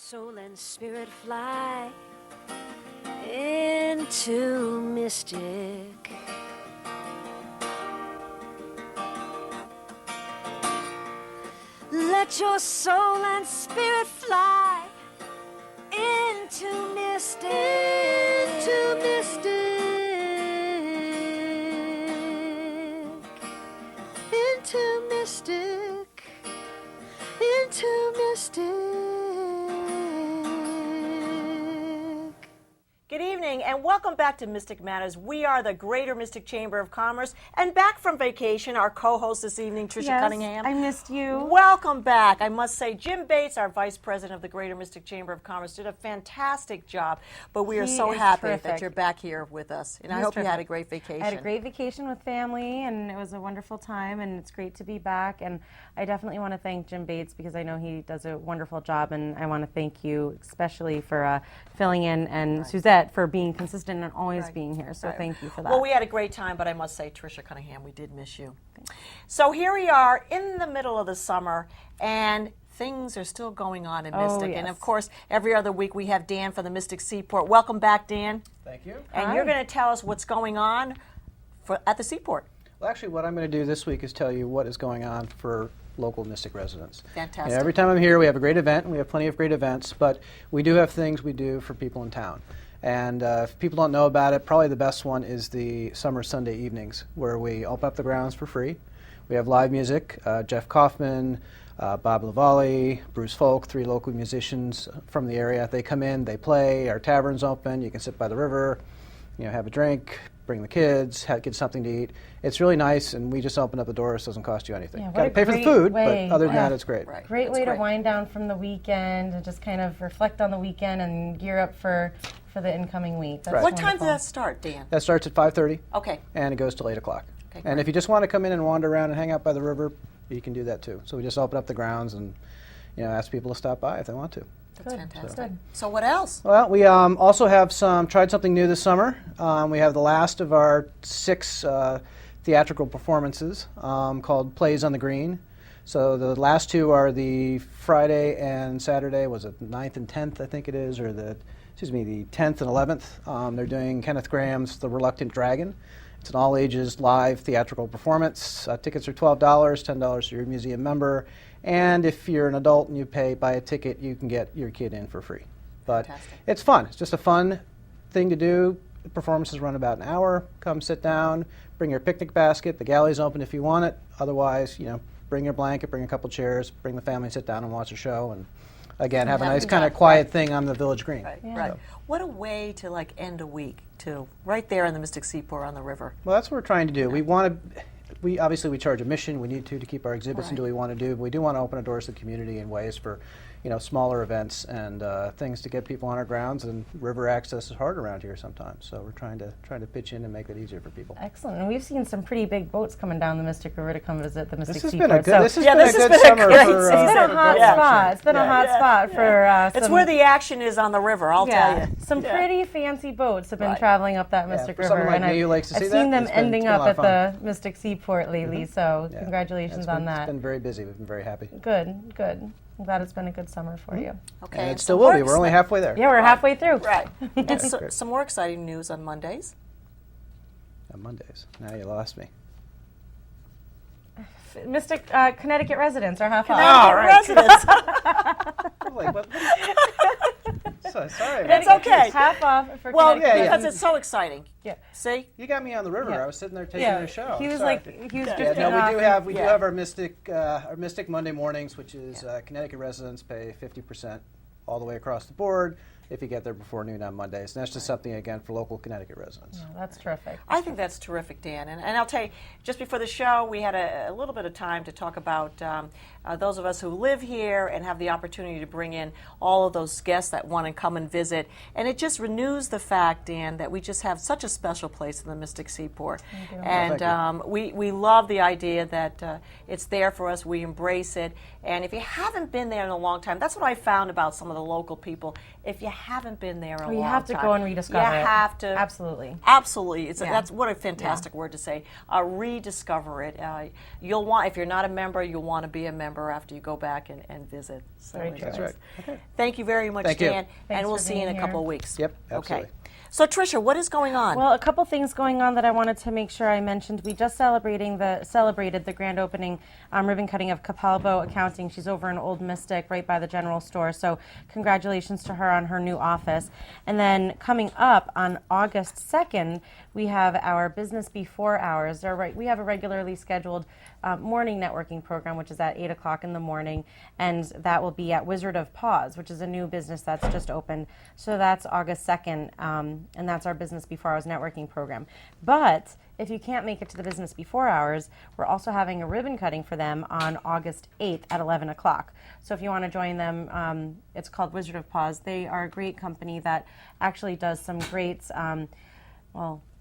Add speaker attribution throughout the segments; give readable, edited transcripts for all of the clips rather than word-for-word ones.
Speaker 1: soul and spirit fly into mystic. Let your soul and spirit fly into mystic. Into mystic. Into mystic. Into mystic.
Speaker 2: Good evening and welcome back to Mystic Matters. We are the Greater Mystic Chamber of Commerce, and back from vacation, our co-host this evening, Tricia Cunningham.
Speaker 3: I missed you.
Speaker 2: Welcome back. I must say, Jim Bates, our Vice President of the Greater Mystic Chamber of Commerce, did a fantastic job, but we are so happy that you're back here with us, and I hope you had a great vacation.
Speaker 3: I had a great vacation with family, and it was a wonderful time, and it's great to be back, and I definitely want to thank Jim Bates because I know he does a wonderful job, and I want to thank you especially for filling in, and Suzette for being consistent and always being here, so thank you for that.
Speaker 2: Well, we had a great time, but I must say, Tricia Cunningham, we did miss you. So here we are in the middle of the summer, and things are still going on in Mystic. And of course, every other week we have Dan from the Mystic Seaport. Welcome back, Dan.
Speaker 4: Thank you.
Speaker 2: And you're going to tell us what's going on at the Seaport.
Speaker 4: Well, actually, what I'm going to do this week is tell you what is going on for local Mystic residents.
Speaker 2: Fantastic.
Speaker 4: Every time I'm here, we have a great event, and we have plenty of great events, but we do have things we do for people in town. And if people don't know about it, probably the best one is the summer Sunday evenings, where we open up the grounds for free. We have live music, Jeff Kaufman, Bob Lavallee, Bruce Folk, 3 local musicians from the area. They come in, they play, our tavern's open, you can sit by the river, have a drink, bring the kids, get something to eat. It's really nice, and we just open up the doors. It doesn't cost you anything.
Speaker 3: Yeah,
Speaker 4: Got to pay for the food, but other than that, it's great.
Speaker 2: Right.
Speaker 3: Great way to wind down from the weekend and just kind of reflect on the weekend and gear up for the incoming week. That's
Speaker 2: What time does that start, Dan?
Speaker 4: That starts at 5:30.
Speaker 2: Okay.
Speaker 4: And it goes till 8 o'clock.
Speaker 2: Okay,
Speaker 4: and if you just want to come in and wander around and hang out by the river, you can do that too. So we just open up the grounds and ask people to stop by if they want to.
Speaker 2: That's fantastic.
Speaker 3: Good.
Speaker 2: So what else?
Speaker 4: Well, we also have tried something new this summer. We have the last of our 6 theatrical performances called Plays on the Green. So the last 2 are the Friday and Saturday, was it 9th and 10th, I think it is, or the 10th and 11th. They're doing Kenneth Graham's The Reluctant Dragon. It's an all-ages live theatrical performance. Tickets are $12, $10 if you're a museum member. And if you're an adult and you buy a ticket, you can get your kid in for free. But it's fun. It's just a fun thing to do. The performances run about an hour. Come sit down, bring your picnic basket. The galley's open if you want it. Otherwise, bring your blanket, bring a couple chairs, bring the family, sit down and watch a show. And again, have a nice kind of quiet thing on the Village Green.
Speaker 2: Right, right. What a way to end a week, too, right there in the Mystic Seaport on the river.
Speaker 4: Well, that's what we're trying to do. We want to. Obviously we charge admission. We need to keep our exhibits and do what we want to do. But we do want to open our doors to the community in ways for, smaller events and things to get people on our grounds. And river access is hard around here sometimes, so we're trying to pitch in and make it easier for people.
Speaker 3: Excellent. And we've seen some pretty big boats coming down the Mystic River to come visit the Mystic
Speaker 4: This has
Speaker 3: Seaport.
Speaker 4: been a good. This has been
Speaker 2: this
Speaker 4: a
Speaker 2: has
Speaker 4: good
Speaker 2: been a
Speaker 4: summer
Speaker 2: great
Speaker 4: for.
Speaker 2: season.
Speaker 3: It's been a hot spot. It's been a hot spot for.
Speaker 2: It's where the action is on the river, I'll tell you.
Speaker 3: Some pretty fancy boats have been traveling up that Mystic
Speaker 4: for
Speaker 3: River,
Speaker 4: someone like
Speaker 3: and
Speaker 4: me who likes to see
Speaker 3: I've
Speaker 4: that,
Speaker 3: seen them
Speaker 4: it's been
Speaker 3: ending
Speaker 4: a
Speaker 3: up
Speaker 4: lot
Speaker 3: at
Speaker 4: of
Speaker 3: the Mystic Seaport lately. So congratulations on that.
Speaker 4: It's been very busy. We've been very happy.
Speaker 3: Good, good. I'm glad it's been a good summer for you.
Speaker 2: Okay.
Speaker 4: And it still will be. We're only halfway there.
Speaker 3: Yeah, we're halfway through.
Speaker 2: Right. And some more exciting news on Mondays.
Speaker 4: On Mondays. Now you lost me.
Speaker 3: Mystic Connecticut residents are half off.
Speaker 2: All right. Residents.
Speaker 4: I'm like, what? So sorry.
Speaker 2: It's
Speaker 4: man.
Speaker 2: okay.
Speaker 3: Half off for
Speaker 2: Well,
Speaker 3: Connecticut.
Speaker 2: because it's so exciting.
Speaker 3: Yeah.
Speaker 2: See?
Speaker 4: You got me on the river.
Speaker 3: Yeah.
Speaker 4: I was sitting there taking the show.
Speaker 3: He was
Speaker 4: Sorry.
Speaker 3: he was
Speaker 4: Yeah,
Speaker 3: drifting
Speaker 4: no,
Speaker 3: off.
Speaker 4: we do have our Mystic Monday mornings, which is Connecticut residents pay 50% all the way across the board if you get there before noon on Mondays. And that's just something, again, for local Connecticut residents.
Speaker 3: Yeah, that's terrific.
Speaker 2: I think that's terrific, Dan. And I'll tell you, just before the show, we had a little bit of time to talk about those of us who live here and have the opportunity to bring in all of those guests that want to come and visit. And it just renews the fact, Dan, that we just have such a special place in the Mystic Seaport. And we love the idea that it's there for us. We embrace it. And if you haven't been there in a long time, that's what I found about some of the local people. If you haven't been there in a
Speaker 3: Oh,
Speaker 2: long
Speaker 3: you have to
Speaker 2: time,
Speaker 3: go and rediscover
Speaker 2: you
Speaker 3: it.
Speaker 2: have to.
Speaker 3: Absolutely.
Speaker 2: Absolutely.
Speaker 3: Yeah.
Speaker 2: That's what a fantastic word to say. Rediscover it. You'll want, if you're not a member, you'll want to be a member after you go back and visit. So
Speaker 3: Very
Speaker 2: it
Speaker 3: true.
Speaker 2: is.
Speaker 4: That's right.
Speaker 2: Thank you very much,
Speaker 4: Thank you.
Speaker 2: Dan.
Speaker 3: Thanks
Speaker 2: and we'll
Speaker 3: for
Speaker 2: see you in
Speaker 3: being
Speaker 2: a couple
Speaker 3: here.
Speaker 2: of weeks.
Speaker 4: Yep, absolutely.
Speaker 2: Okay. So, Tricia, what is going on?
Speaker 3: Well, a couple things going on that I wanted to make sure I mentioned. We just celebrated the grand opening ribbon cutting of Capalbo Accounting. She's over in Old Mystic, right by the general store. So, congratulations to her on her new office. And then coming up on August 2nd, we have our Business Before Hours. We have a regularly scheduled morning networking program, which is at 8 o'clock in the morning, and that will be at Wizard of Paws, which is a new business that's just opened. So that's August 2nd, and that's our Business Before Hours networking program. But if you can't make it to the Business Before Hours, we're also having a ribbon cutting for them on August 8th at 11 o'clock. So if you want to join them, it's called Wizard of Paws. They are a great company that actually does some great,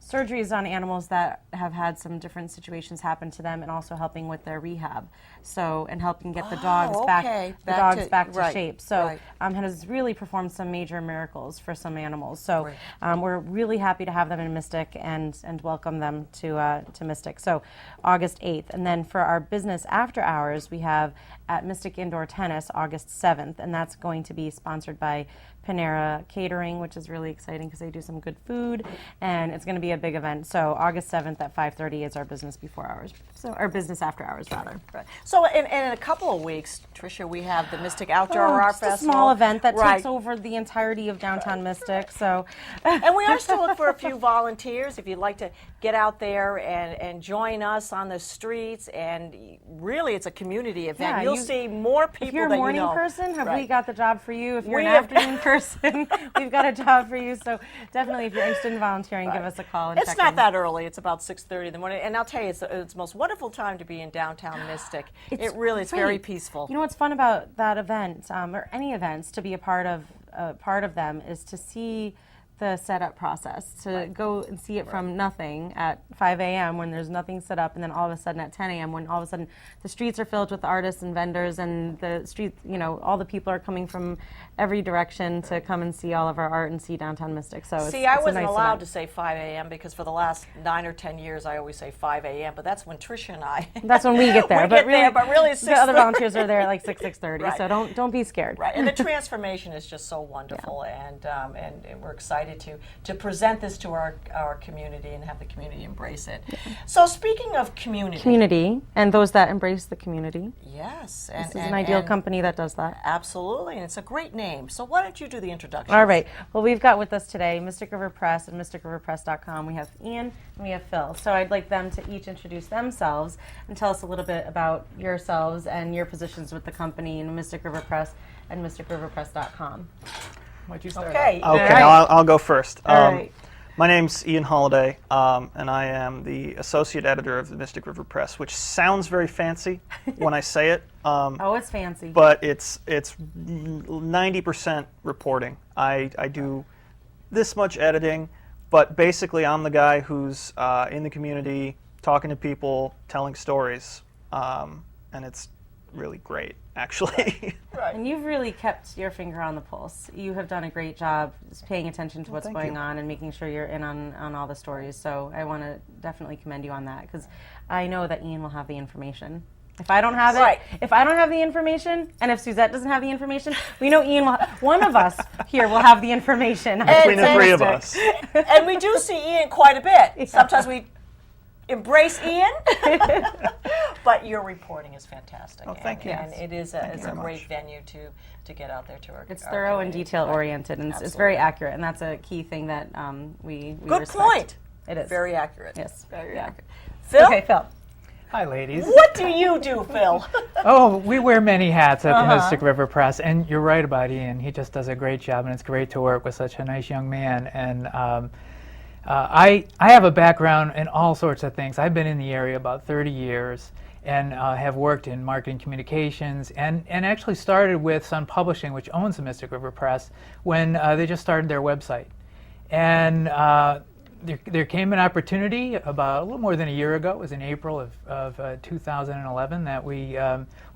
Speaker 3: surgeries on animals that have had some different situations happen to them, and also helping with their rehab. So, and helping get the dogs
Speaker 2: okay.
Speaker 3: back to
Speaker 2: Right,
Speaker 3: shape. So,
Speaker 2: right.
Speaker 3: has really performed some major miracles for some animals. So,
Speaker 2: Right.
Speaker 3: we're really happy to have them in Mystic and welcome them to Mystic. So, August 8th, and then for our business after hours, we have at Mystic Indoor Tennis August 7th, and that's going to be sponsored by Panera Catering, which is really exciting because they do some good food, and it's going to be a big event. So August 7th at 5:30 is our business before hours, so our business after hours rather.
Speaker 2: Right. So in a couple of weeks, Tricia, we have the Mystic Outdoor Art
Speaker 3: Just
Speaker 2: Festival.
Speaker 3: a small event that
Speaker 2: Right.
Speaker 3: takes over the entirety of downtown Mystic. So,
Speaker 2: And we are still looking for a few volunteers. If you'd like to get out there and join us on the streets, and really it's a community event.
Speaker 3: Yeah,
Speaker 2: You'll
Speaker 3: you-
Speaker 2: see more people
Speaker 3: if you're a
Speaker 2: than you
Speaker 3: morning
Speaker 2: know.
Speaker 3: person, have we
Speaker 2: Right.
Speaker 3: got the job for you? If you're
Speaker 2: We
Speaker 3: an
Speaker 2: have-
Speaker 3: afternoon person, we've got a job for you. So definitely, if you're interested in volunteering, give us a call and
Speaker 2: It's
Speaker 3: check
Speaker 2: not
Speaker 3: in.
Speaker 2: that early. It's about 6:30 in the morning. And I'll tell you, it's the most wonderful time to be in downtown Mystic. It's very
Speaker 3: great.
Speaker 2: peaceful.
Speaker 3: You know what's fun about that event, or any events, to be a part of them, is to see the setup process, to go and see it from nothing at 5 a.m. when there's nothing set up, and then all of a sudden at 10 a.m. when all of a sudden the streets are filled with artists and vendors, and the street, all the people are coming from every direction to come and see all of our art and see downtown Mystic. So
Speaker 2: See,
Speaker 3: it's
Speaker 2: I
Speaker 3: a
Speaker 2: wasn't
Speaker 3: nice
Speaker 2: allowed
Speaker 3: event.
Speaker 2: to say 5 a.m. because for the last 9 or 10 years I always say 5 a.m. But that's when Tricia and I.
Speaker 3: That's when we get there.
Speaker 2: We
Speaker 3: but
Speaker 2: get
Speaker 3: really,
Speaker 2: there, but really it's
Speaker 3: the other
Speaker 2: 6:30.
Speaker 3: volunteers are there at like 6:30.
Speaker 2: Right.
Speaker 3: So don't be scared.
Speaker 2: Right, and the transformation is just so wonderful, and we're excited to present this to our community and have the community embrace it. So speaking of
Speaker 3: Community and those that embrace the community.
Speaker 2: yes,
Speaker 3: This is an ideal company that does that.
Speaker 2: Absolutely, and it's a great name. So why don't you do the introduction?
Speaker 3: All right. Well, we've got with us today Mystic River Press and mysticriverpress.com. We have Ian and we have Phil. So I'd like them to each introduce themselves and tell us a little bit about yourselves and your positions with the company in Mystic River Press and mysticriverpress.com.
Speaker 5: Why'd you start?
Speaker 2: Okay.
Speaker 5: Okay,
Speaker 3: All right.
Speaker 5: I'll go first.
Speaker 3: All right.
Speaker 5: My name's Ian Holliday, and I am the associate editor of the Mystic River Press, which sounds very fancy when I say it,
Speaker 3: Oh, it's fancy.
Speaker 5: but it's 90% reporting. I do this much editing, but basically I'm the guy who's in the community, talking to people, telling stories, and it's really great, actually.
Speaker 3: And you've really kept your finger on the pulse. You have done a great job just paying attention to what's
Speaker 5: thank
Speaker 3: going
Speaker 5: you.
Speaker 3: on and making sure you're in on all the stories. So I want to definitely commend you on that, because I know that Ian will have the information. If I don't have it,
Speaker 2: Right.
Speaker 3: if I don't have the information, and if Suzette doesn't have the information, we know Ian will. One of us here will have the information.
Speaker 5: Between the three of us.
Speaker 2: And we do see Ian quite a bit. Sometimes we embrace Ian, but your reporting is fantastic.
Speaker 5: Oh, thank you.
Speaker 2: And it is it's a
Speaker 5: very
Speaker 2: great
Speaker 5: much.
Speaker 2: venue to get out there to our
Speaker 3: It's
Speaker 2: our
Speaker 3: thorough and
Speaker 2: community.
Speaker 3: detail oriented, and it's very accurate, and that's a key thing that we
Speaker 2: Good
Speaker 3: respect.
Speaker 2: point.
Speaker 3: It is
Speaker 2: Very accurate.
Speaker 3: Yes.
Speaker 2: Very
Speaker 3: Yeah.
Speaker 2: accurate. Phil,
Speaker 3: Okay, Phil.
Speaker 6: Hi, ladies.
Speaker 2: what do you do, Phil?
Speaker 6: Oh, we wear many hats at the Mystic River Press, and you're right about Ian. He just does a great job, and it's great to work with such a nice young man. And I have a background in all sorts of things. I've been in the area about 30 years and have worked in marketing communications, and actually started with Sun Publishing, which owns the Mystic River Press, when they just started their website. And there came an opportunity about a little more than a year ago. It was in April of 2011 that we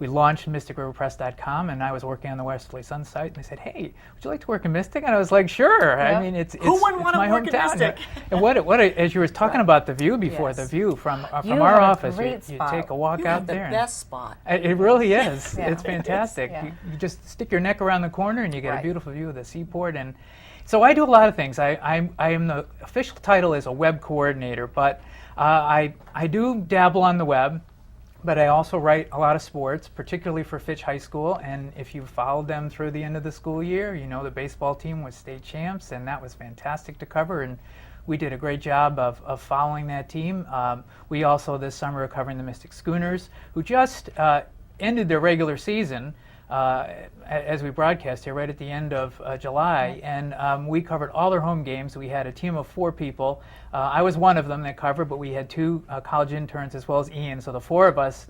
Speaker 6: launched MysticRiverPress.com, and I was working on the Westerly Sun site. And they said, "Hey, would you like to work in Mystic?" And I was like, "Sure." I mean, it's
Speaker 2: Who wouldn't
Speaker 6: it's
Speaker 2: want to
Speaker 6: my
Speaker 2: work in
Speaker 6: hometown.
Speaker 2: Mystic?
Speaker 6: And as you were talking about the view before,
Speaker 3: Yes.
Speaker 6: the view from
Speaker 3: You
Speaker 6: our
Speaker 3: have a
Speaker 6: office,
Speaker 3: great
Speaker 6: you
Speaker 3: spot.
Speaker 6: take a walk
Speaker 2: You
Speaker 6: out
Speaker 2: have the
Speaker 6: there. and-
Speaker 2: best spot.
Speaker 6: It really is.
Speaker 3: Yeah.
Speaker 6: It's fantastic.
Speaker 3: Yeah.
Speaker 6: You just stick your neck around the corner and you get
Speaker 3: Right.
Speaker 6: a beautiful view of the seaport. And so I do a lot of things. I am the official title is a web coordinator, but I do dabble on the web. But I also write a lot of sports, particularly for Fitch High School. And if you followed them through the end of the school year, you know the baseball team was state champs, and that was fantastic to cover. And we did a great job of following that team. We also this summer are covering the Mystic Schooners, who just ended their regular season as we broadcast here right at the end of July. And we covered all their home games. We had a team of 4 people. I was one of them that covered, but we had 2 college interns as well as Ian. So the 4 of us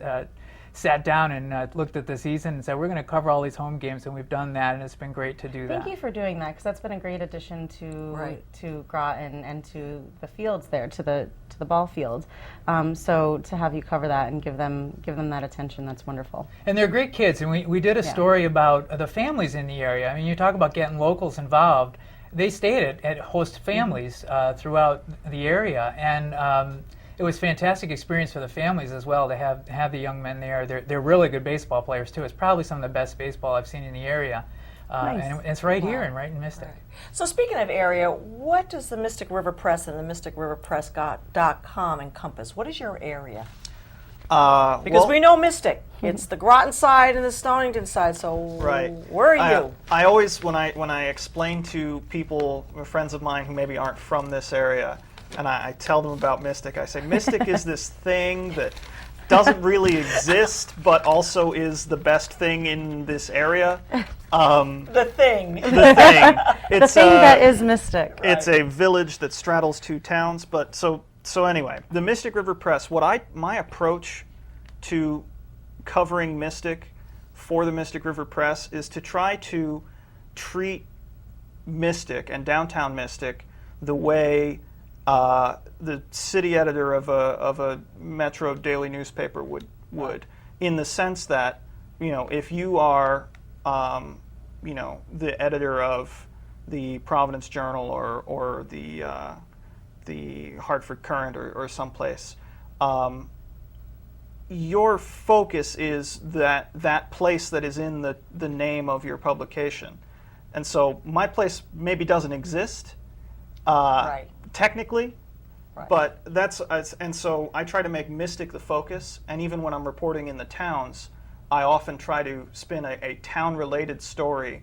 Speaker 6: sat down and looked at the season and said, we're going to cover all these home games, and we've done that, and it's been great to do that.
Speaker 3: Thank you for doing that, because that's been a great addition to Groton and to the fields there, to the ball field. So to have you cover that and give them that attention, that's wonderful.
Speaker 6: And they're great kids, and we did a story about the families in the area. I mean, you talk about getting locals involved. They stayed at host families throughout the area, and it was a fantastic experience for the families as well to have the young men there. They're really good baseball players too. It's probably some of the best baseball I've seen in the area.
Speaker 3: Nice.
Speaker 6: And it's right here and right in Mystic.
Speaker 2: So speaking of area, what does the Mystic River Press and the MysticRiverPress.com encompass? What is your area? Because we know Mystic. It's the Groton side and the Stonington side. So
Speaker 5: Right.
Speaker 2: where are you?
Speaker 5: I always, when I explain to people, friends of mine who maybe aren't from this area, and I tell them about Mystic, I say Mystic is this thing that doesn't really exist, but also is the best thing in this area.
Speaker 2: The thing.
Speaker 5: The thing. It's,
Speaker 3: The thing that is Mystic.
Speaker 5: It's a village that straddles 2 towns. But so anyway, the Mystic River Press. My approach to covering Mystic for the Mystic River Press is to try to treat Mystic and downtown Mystic the way the city editor of a Metro daily newspaper would, in the sense that, if you are, the editor of the Providence Journal or the Hartford Courant or someplace, your focus is that place that is in the name of your publication. And so my place maybe doesn't exist technically, but and so I try to make Mystic the focus, and even when I'm reporting in the towns, I often try to spin a town-related story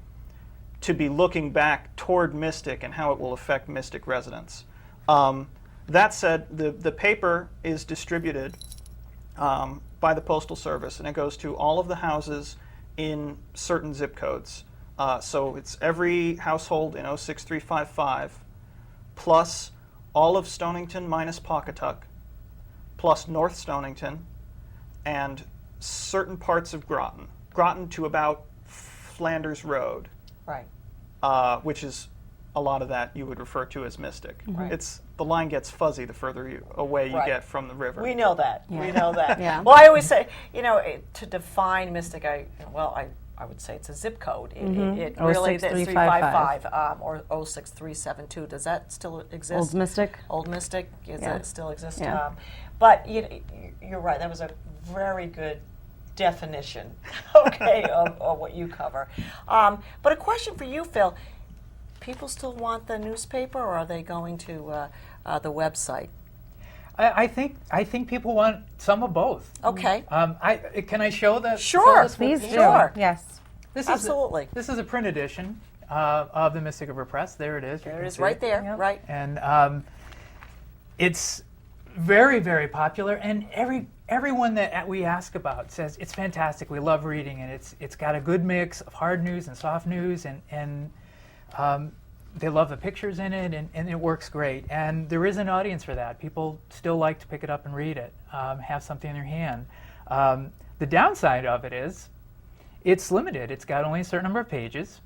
Speaker 5: to be looking back toward Mystic and how it will affect Mystic residents. That said, the paper is distributed by the Postal Service, and it goes to all of the houses in certain zip codes. So it's every household in 06355, plus all of Stonington minus Pawcatuck, plus North Stonington, and certain parts of Groton to about Flanders Road,
Speaker 2: Right.
Speaker 5: which is a lot of that you would refer to as Mystic.
Speaker 2: Right.
Speaker 5: The line gets fuzzy the further away you
Speaker 2: Right.
Speaker 5: get from the river.
Speaker 2: We know that. We know that.
Speaker 3: Yeah.
Speaker 2: Well, I always say, to define Mystic, I would say it's a zip code. It really is
Speaker 3: 06355.
Speaker 2: 355 or 06372. Does that still exist?
Speaker 3: Old Mystic.
Speaker 2: Old Mystic,
Speaker 3: Yeah.
Speaker 2: it still exists?
Speaker 3: Yeah.
Speaker 2: But you're right. That was a very good definition, okay, of what you cover. But a question for you, Phil. People still want the newspaper, or are they going to the website?
Speaker 6: I think people want some of both.
Speaker 2: Okay.
Speaker 6: Can I show that?
Speaker 2: Sure.
Speaker 3: Please do.
Speaker 2: Sure.
Speaker 3: Yes.
Speaker 2: Absolutely.
Speaker 6: This is a print edition of the Mystic River Press. There it is. You
Speaker 2: There
Speaker 6: can
Speaker 2: it is,
Speaker 6: see
Speaker 2: right there,
Speaker 3: Yep.
Speaker 2: right.
Speaker 6: And it's very, very popular, and everyone that we ask about says it's fantastic. We love reading it. It's got a good mix of hard news and soft news, and they love the pictures in it, and it works great. And there is an audience for that. People still like to pick it up and read it, have something in their hand. The downside of it is it's limited. It's got only a certain number of pages,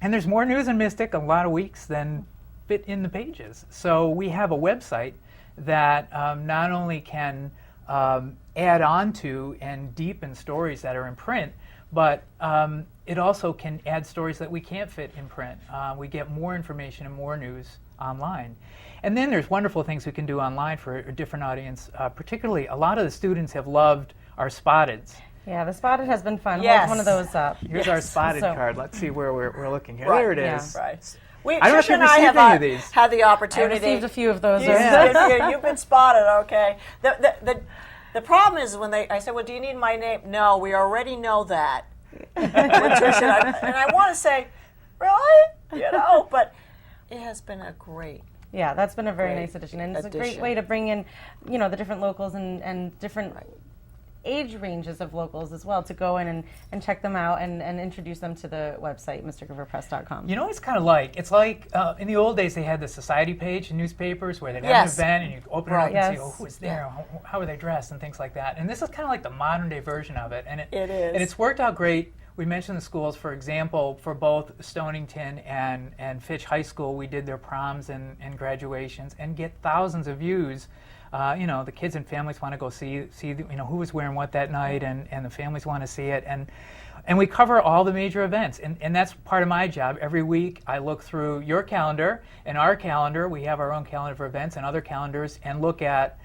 Speaker 6: and there's more news in Mystic a lot of weeks than fit in the pages. So we have a website that not only can add on to and deepen stories that are in print, but it also can add stories that we can't fit in print. We get more information and more news online. And then there's wonderful things we can do online for a different audience. Particularly, a lot of the students have loved our Spotteds.
Speaker 3: Yeah, the Spotted has been fun.
Speaker 2: Yes.
Speaker 3: Hold one of those up.
Speaker 6: Here's our Spotted
Speaker 3: So-
Speaker 6: card. Let's see where we're looking here.
Speaker 2: Right.
Speaker 6: There it
Speaker 3: Yeah.
Speaker 6: is.
Speaker 2: Right.
Speaker 6: I don't know if
Speaker 2: Tricia
Speaker 6: you've
Speaker 2: and I
Speaker 6: received
Speaker 2: have
Speaker 6: any of these.
Speaker 2: had the
Speaker 3: I
Speaker 2: opportunity.
Speaker 3: received a few of those.
Speaker 2: You've been spotted, okay. The problem is when I said, well, do you need my name? No, we already know that. With Tricia, and I want to say, really? But it has been a great.
Speaker 3: Yeah, that's been a very
Speaker 2: Great
Speaker 3: nice addition, and it's a great
Speaker 2: addition.
Speaker 3: way to bring in, the different locals and different age ranges of locals as well, to go in and check them out and introduce them to the website, mysticriverpress.com.
Speaker 6: You know what it's kind of like? It's like in the old days they had the society page in newspapers where they'd have
Speaker 2: Yes.
Speaker 6: an event and you open it
Speaker 2: Right.
Speaker 6: up and see,
Speaker 3: Yes.
Speaker 6: who is there, how are they dressed, and things like that. And this is kind of like the modern day version of it. And
Speaker 2: It is.
Speaker 6: And it's worked out great. We mentioned the schools, for example, for both Stonington and Fitch High School, we did their proms and graduations and get thousands of views. The kids and families want to go see who was wearing what that night, and the families want to see it. And we cover all the major events, and that's part of my job. Every week I look through your calendar and our calendar. We have our own calendar for events and other calendars, and look at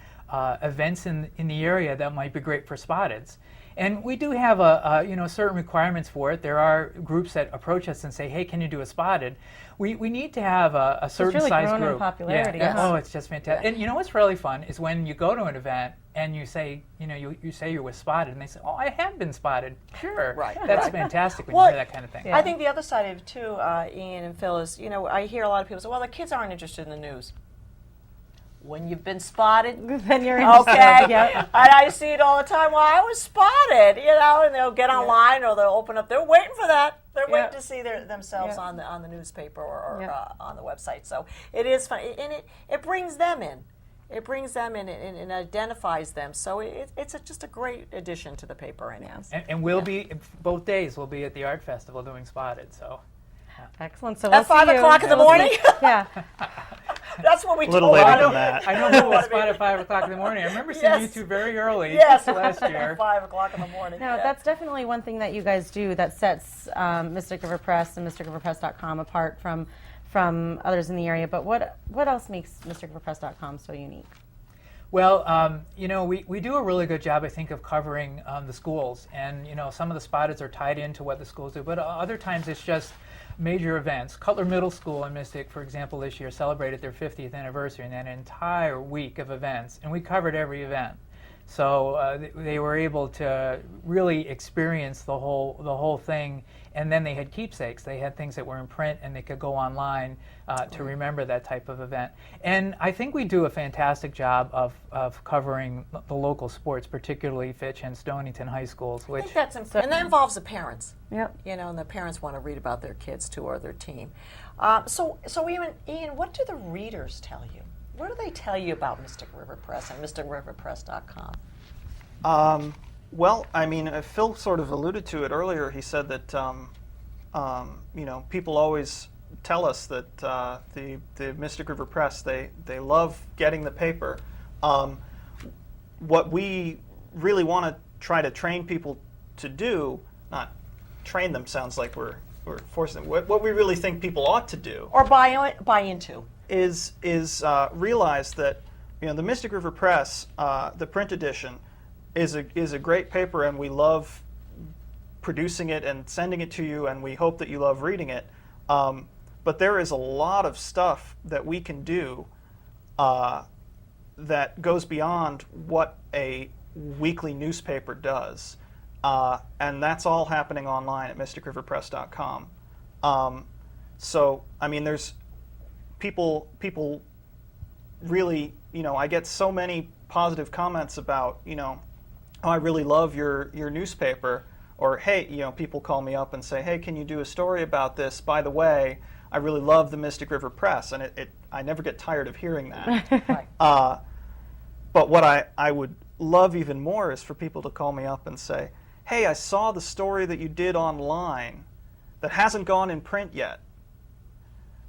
Speaker 6: events in the area that might be great for Spotteds. And we do have certain requirements for it. There are groups that approach us and say, "Hey, can you do a Spotted?" We need to have a certain
Speaker 3: really
Speaker 6: size
Speaker 3: grown in
Speaker 6: group.
Speaker 3: popularity,
Speaker 6: Yeah.
Speaker 3: huh?
Speaker 6: Oh, it's just fantastic. And you know what's really fun is when you go to an event and you say, you say you're with Spotted, and they say, "Oh, I have been spotted." Sure.
Speaker 2: Right,
Speaker 6: That's
Speaker 2: right.
Speaker 6: fantastic when
Speaker 2: Well,
Speaker 6: you hear that kind of thing.
Speaker 3: Yeah.
Speaker 2: I think the other side of it too, Ian and Phil, is I hear a lot of people say, well, the kids aren't interested in the news. When you've been spotted,
Speaker 3: Then you're interested.
Speaker 2: okay,
Speaker 3: Yeah.
Speaker 2: and I see it all the time. Well, I was spotted, and they'll get online or they'll open up. They're waiting for that. They're waiting to see themselves
Speaker 3: Yeah.
Speaker 2: on the newspaper or
Speaker 3: Yeah.
Speaker 2: on the website. So it is fun, and it brings them in. It brings them in and identifies them. So it's just a great addition to the paper.
Speaker 6: And we'll be, both days, we'll be at the Art Festival doing Spotted. So
Speaker 3: Excellent. So
Speaker 2: At
Speaker 3: we'll see
Speaker 2: 5
Speaker 3: you.
Speaker 2: o'clock in the
Speaker 3: We'll see-
Speaker 2: morning?
Speaker 3: Yeah.
Speaker 2: That's what we
Speaker 5: A little
Speaker 2: told
Speaker 5: later
Speaker 2: them.
Speaker 5: than that.
Speaker 6: I know who was spotted at 5 o'clock in the morning. I remember seeing
Speaker 2: Yes.
Speaker 6: you two very early
Speaker 2: Yes,
Speaker 6: last year.
Speaker 2: 5 o'clock in the morning.
Speaker 3: No,
Speaker 2: yeah.
Speaker 3: that's definitely one thing that you guys do that sets Mystic River Press and mysticriverpress.com apart from others in the area. But what else makes mysticriverpress.com so unique?
Speaker 6: Well, we do a really good job, I think, of covering the schools. And, some of the Spotteds are tied into what the schools do. But other times it's just major events. Cutler Middle School and Mystic, for example, this year celebrated their 50th anniversary and an entire week of events. And we covered every event. So they were able to really experience the whole thing. And then they had keepsakes. They had things that were in print, and they could go online to remember that type of event. And I think we do a fantastic job of covering the local sports, particularly Fitch and Stonington high schools.
Speaker 2: I
Speaker 6: Which
Speaker 2: think that's important. And that involves the parents.
Speaker 3: Yep.
Speaker 2: And the parents want to read about their kids too or their team. So Ian, what do the readers tell you? What do they tell you about Mystic River Press and mysticriverpress.com?
Speaker 5: Well, I mean, Phil sort of alluded to it earlier. He said that people always tell us that the Mystic River Press, they love getting the paper. What we really want to try to train people to do, not train them sounds like we're forcing them. What we really think people ought to do
Speaker 2: Or buy into?
Speaker 5: is realize that the Mystic River Press, the print edition, is a great paper, and we love producing it and sending it to you, and we hope that you love reading it. But there is a lot of stuff that we can do that goes beyond what a weekly newspaper does, and that's all happening online at mysticriverpress.com. So, I mean, there's people really, I get so many positive comments about, oh, I really love your newspaper, or hey, people call me up and say, hey, can you do a story about this? By the way, I really love the Mystic River Press, and I never get tired of hearing that.
Speaker 2: Right.
Speaker 5: But what I would love even more is for people to call me up and say, hey, I saw the story that you did online that hasn't gone in print yet.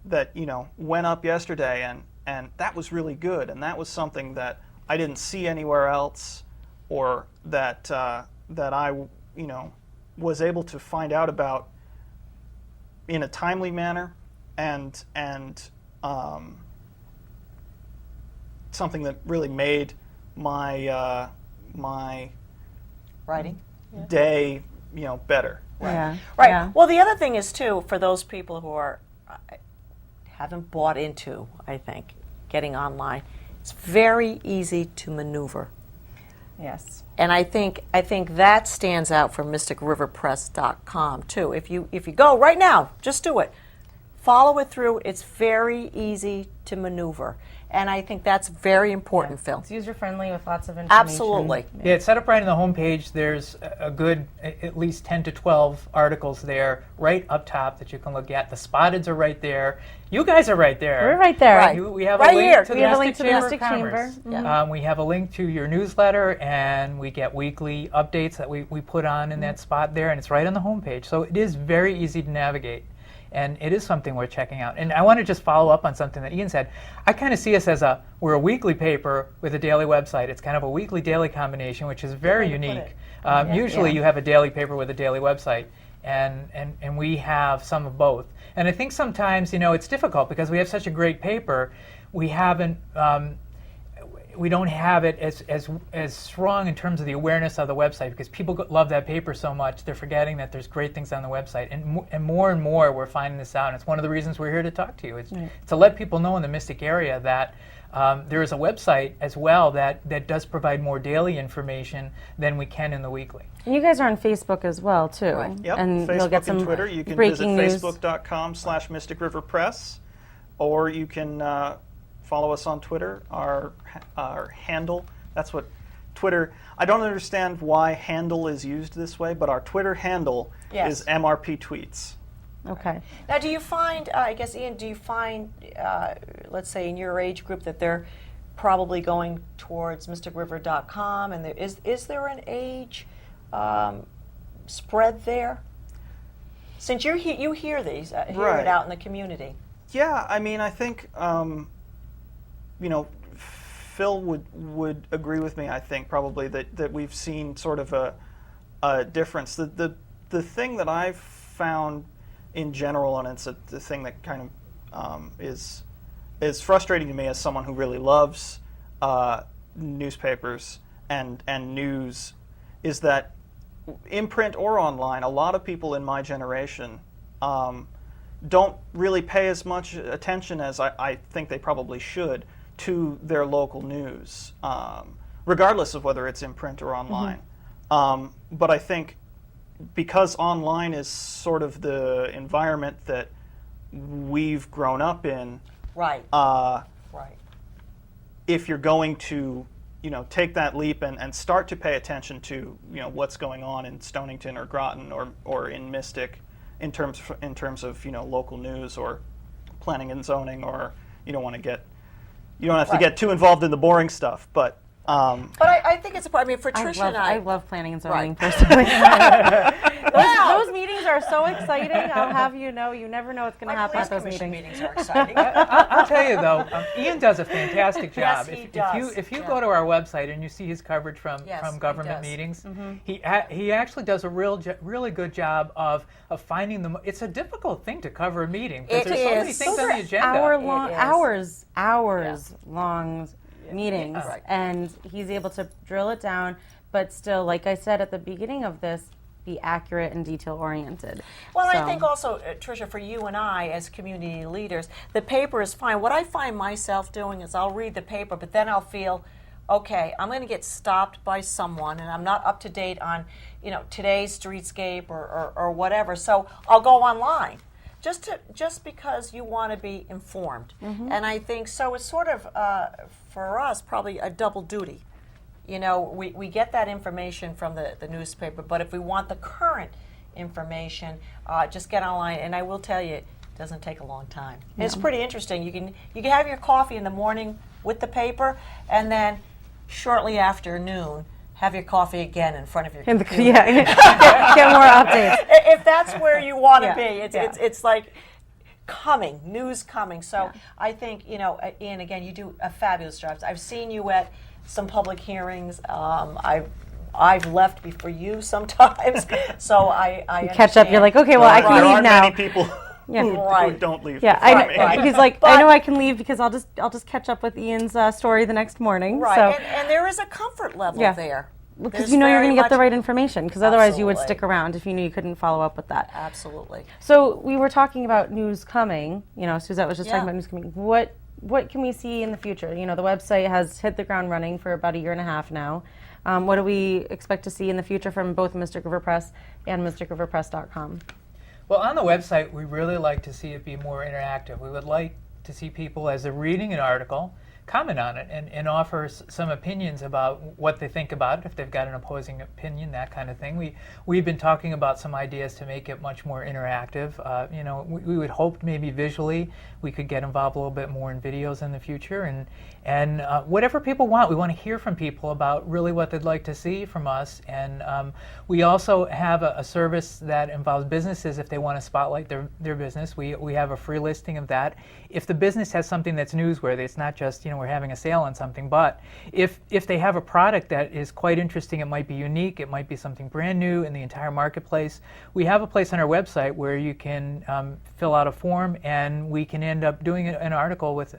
Speaker 5: that went up yesterday, and that was really good, and that was something that I didn't see anywhere else, or that that I was able to find out about in a timely manner, and something that really made my my
Speaker 2: Writing.
Speaker 5: day better.
Speaker 3: Yeah.
Speaker 2: Right.
Speaker 3: Yeah.
Speaker 2: Well, the other thing is too, for those people who are haven't bought into, I think, getting online, it's very easy to maneuver,
Speaker 3: Yes.
Speaker 2: and I think that stands out for MysticRiverPress.com too. If you go right now, just do it. Follow it through. It's very easy to maneuver, and I think that's very important, Phil.
Speaker 3: It's user friendly with lots of information.
Speaker 2: Absolutely.
Speaker 6: Yeah, it's set up right on the homepage. There's a good at least 10 to 12 articles there right up top that you can look at. The Spotteds are right there. You guys are right there.
Speaker 3: We're right there.
Speaker 2: Right.
Speaker 6: We have
Speaker 2: Right
Speaker 6: a link
Speaker 2: here.
Speaker 6: to
Speaker 3: We
Speaker 6: the
Speaker 3: have a link to the
Speaker 6: Mystic
Speaker 3: Mystic
Speaker 6: Chamber
Speaker 3: Chamber.
Speaker 6: of
Speaker 3: Mhm.
Speaker 6: Commerce. We have a link to your newsletter, and we get weekly updates that we put on in that spot there, and it's right on the homepage. So it is very easy to navigate, and it is something worth checking out. And I want to just follow up on something that Ian said. I kind of see us as we're a weekly paper with a daily website. It's kind of a weekly-daily combination, which is very unique. Usually you have a daily paper with a daily website, and we have some of both. And I think sometimes, it's difficult because we have such a great paper, we don't have it as strong in terms of the awareness of the website, because people love that paper so much, they're forgetting that there's great things on the website. And more we're finding this out. And it's one of the reasons we're here to talk to you. It's to let people know in the Mystic area that there is a website as well that does provide more daily information than we can in the weekly.
Speaker 3: And you guys are on Facebook as well, too.
Speaker 5: Yep,
Speaker 3: And
Speaker 5: Facebook
Speaker 3: you'll get some
Speaker 5: and Twitter. You can
Speaker 3: breaking
Speaker 5: visit
Speaker 3: news.
Speaker 5: facebook.com/Mystic River Press, or you can follow us on Twitter. Our handle, that's what Twitter, I don't understand why handle is used this way, but our Twitter handle
Speaker 2: Yes.
Speaker 5: is MRP Tweets.
Speaker 3: Okay.
Speaker 2: Now, do you find, I guess, Ian, do you find, let's say in your age group, that they're probably going towards MysticRiver.com, and is there an age spread there? Since you hear these, hear
Speaker 5: Right.
Speaker 2: it out in the community.
Speaker 5: Yeah, I mean, I think, Phil would agree with me, I think, probably, that we've seen sort of a difference. The thing that I've found in general, and it's the thing that kind of is frustrating to me as someone who really loves newspapers and news, is that in print or online, a lot of people in my generation don't really pay as much attention as I think they probably should to their local news, regardless of whether it's in print or online. But I think because online is sort of the environment that we've grown up in,
Speaker 2: Right.
Speaker 5: right.
Speaker 2: If
Speaker 5: you're going to take that leap and start to pay attention to what's going on in Stonington or Groton or in Mystic in terms of local news or planning and zoning, or you don't have to get too involved in the boring stuff, but
Speaker 2: I think it's important. I mean, for Tricia and
Speaker 3: I love planning and zoning
Speaker 2: Right.
Speaker 3: personally. those meetings are so exciting. I'll have you know, you never know what's going to
Speaker 2: My
Speaker 3: happen
Speaker 2: police
Speaker 3: at those
Speaker 2: commission
Speaker 3: meetings.
Speaker 2: meetings are exciting.
Speaker 6: I'll tell you though, Ian does a fantastic
Speaker 2: Yes,
Speaker 6: job.
Speaker 2: he does.
Speaker 6: If you
Speaker 2: Yeah.
Speaker 6: go to our website and you see his coverage from
Speaker 2: Yes, he
Speaker 6: government
Speaker 2: does.
Speaker 6: meetings, he actually does a really good job of finding them. It's a difficult thing to cover a meeting because
Speaker 2: It
Speaker 6: there's so many
Speaker 2: is.
Speaker 6: things
Speaker 2: Those
Speaker 6: on
Speaker 2: are
Speaker 6: the agenda.
Speaker 3: Hours long meetings,
Speaker 2: Right.
Speaker 3: and he's able to drill it down, but still, like I said at the beginning of this, be accurate and detail oriented.
Speaker 2: Well, I
Speaker 3: So-
Speaker 2: think also, Tricia, for you and I as community leaders, the paper is fine. What I find myself doing is I'll read the paper, but then I'll feel, okay, I'm going to get stopped by someone, and I'm not up to date on, today's streetscape or whatever. So I'll go online, just because you want to be informed. And I think so. It's sort of for us probably a double duty. We get that information from the newspaper, but if we want the current information, just get online. And I will tell you, it doesn't take a long time. And it's pretty interesting. You can have your coffee in the morning with the paper, and then shortly after noon, have your coffee again in front of your computer.
Speaker 3: Get more updates.
Speaker 2: If that's where you want to
Speaker 3: Yeah,
Speaker 2: be,
Speaker 3: yeah.
Speaker 2: it's like news coming. So I think, Ian, again, you do a fabulous job. I've seen you at some public hearings. I've left before you sometimes, so I
Speaker 3: You catch up. You're like, okay, well, I can
Speaker 5: there
Speaker 3: leave
Speaker 5: aren't
Speaker 3: now.
Speaker 5: many people who
Speaker 2: Right.
Speaker 5: don't leave.
Speaker 3: Yeah,
Speaker 5: before me.
Speaker 2: Right.
Speaker 3: he's like,
Speaker 2: But-
Speaker 3: I know I can leave because I'll just catch up with Ian's story the next morning.
Speaker 2: right,
Speaker 3: So,
Speaker 2: and there is a comfort level
Speaker 3: Yeah.
Speaker 2: there.
Speaker 3: because
Speaker 2: There's
Speaker 3: you know you're
Speaker 2: very
Speaker 3: going to get the
Speaker 2: much-
Speaker 3: right information, because otherwise you would
Speaker 2: Absolutely.
Speaker 3: stick around if you knew you couldn't follow up with that.
Speaker 2: Absolutely.
Speaker 3: So we were talking about news coming. Suzette was just
Speaker 2: Yeah.
Speaker 3: talking about news coming. What can we see in the future? The website has hit the ground running for about a year and a half now. What do we expect to see in the future from both Mystic River Press and MysticRiverPress.com?
Speaker 6: Well, on the website, we really like to see it be more interactive. We would like to see people, as they're reading an article, comment on it and offer some opinions about what they think about it, if they've got an opposing opinion, that kind of thing. We've been talking about some ideas to make it much more interactive. We would hope maybe visually we could get involved a little bit more in videos in the future, and whatever people want. We want to hear from people about really what they'd like to see from us. And we also have a service that involves businesses if they want to spotlight their business. We have a free listing of that. If the business has something that's newsworthy, it's not just we're having a sale on something, but if they have a product that is quite interesting, it might be unique, it might be something brand new in the entire marketplace, we have a place on our website where you can fill out a form, and we can end up doing an article with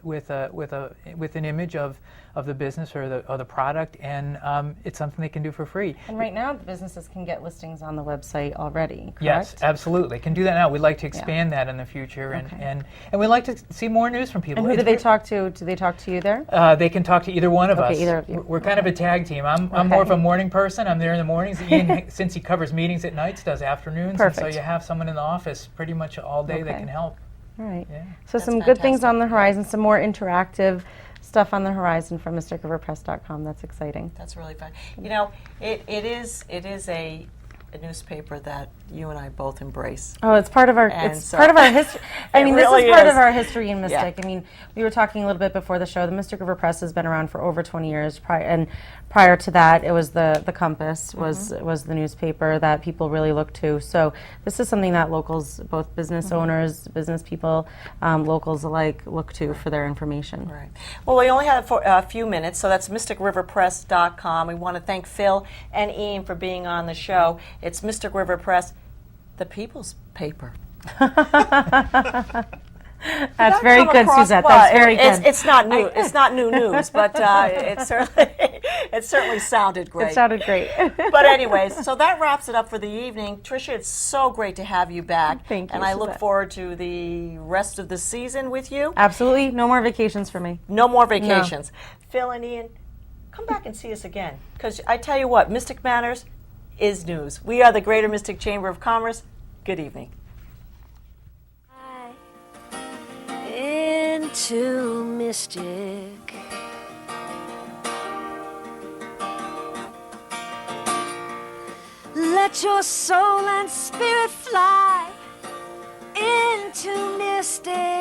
Speaker 6: an image of the business or the product, and it's something they can do for free.
Speaker 3: And right now, the businesses can get listings on the website already, correct?
Speaker 6: Yes, absolutely. Can do that now. We'd like to expand that in the future, and we'd like to see more news from people.
Speaker 3: And who do
Speaker 6: It's
Speaker 3: they
Speaker 6: re-
Speaker 3: talk to? Do they talk to you there?
Speaker 6: They can talk to either one of
Speaker 3: Okay,
Speaker 6: us.
Speaker 3: either of you.
Speaker 6: We're kind of a tag team. I'm more of a morning person. I'm there in the mornings. Ian, since he covers meetings at nights, does afternoons. And
Speaker 3: Perfect.
Speaker 6: so you have someone in the office pretty much all day that
Speaker 3: Okay.
Speaker 6: can help.
Speaker 3: All right.
Speaker 6: Yeah.
Speaker 3: So some good things on the horizon, some more interactive stuff on the horizon from MysticRiverPress.com. That's exciting.
Speaker 2: That's really fun. It is a newspaper that you and I both embrace.
Speaker 3: Oh, it's part of our
Speaker 2: And
Speaker 3: it's
Speaker 2: so-
Speaker 3: part of our history. I
Speaker 2: It
Speaker 3: mean,
Speaker 2: really
Speaker 3: this is part
Speaker 2: is.
Speaker 3: of our history in Mystic.
Speaker 2: Yeah.
Speaker 3: I mean, we were talking a little bit before the show. The Mystic River Press has been around for over 20 years, and prior to that, it was the Compass was the newspaper that people really looked to. So this is something that locals, both business owners, business people, locals alike, look to for their information.
Speaker 2: Right. Well, we only have a few minutes, so that's MysticRiverPress.com. We want to thank Phil and Ian for being on the show. It's Mystic River Press, the people's paper.
Speaker 3: That's very
Speaker 2: Come
Speaker 3: good,
Speaker 2: across
Speaker 3: Suzette.
Speaker 2: well.
Speaker 3: That's very good.
Speaker 2: It's not new. It's not new news, but it certainly sounded great.
Speaker 3: It sounded great.
Speaker 2: But anyways, so that wraps it up for the evening. Tricia, it's so great to have you back.
Speaker 3: Thank you,
Speaker 2: And I look
Speaker 3: Suzette.
Speaker 2: forward to the rest of the season with you.
Speaker 3: Absolutely, no more vacations for me.
Speaker 2: No more vacations. Phil and Ian, come back and see us again. Because I tell you what, Mystic Matters is news. We are the Greater Mystic Chamber of Commerce. Good evening.
Speaker 1: Into Mystic. Let your soul and spirit fly into Mystic.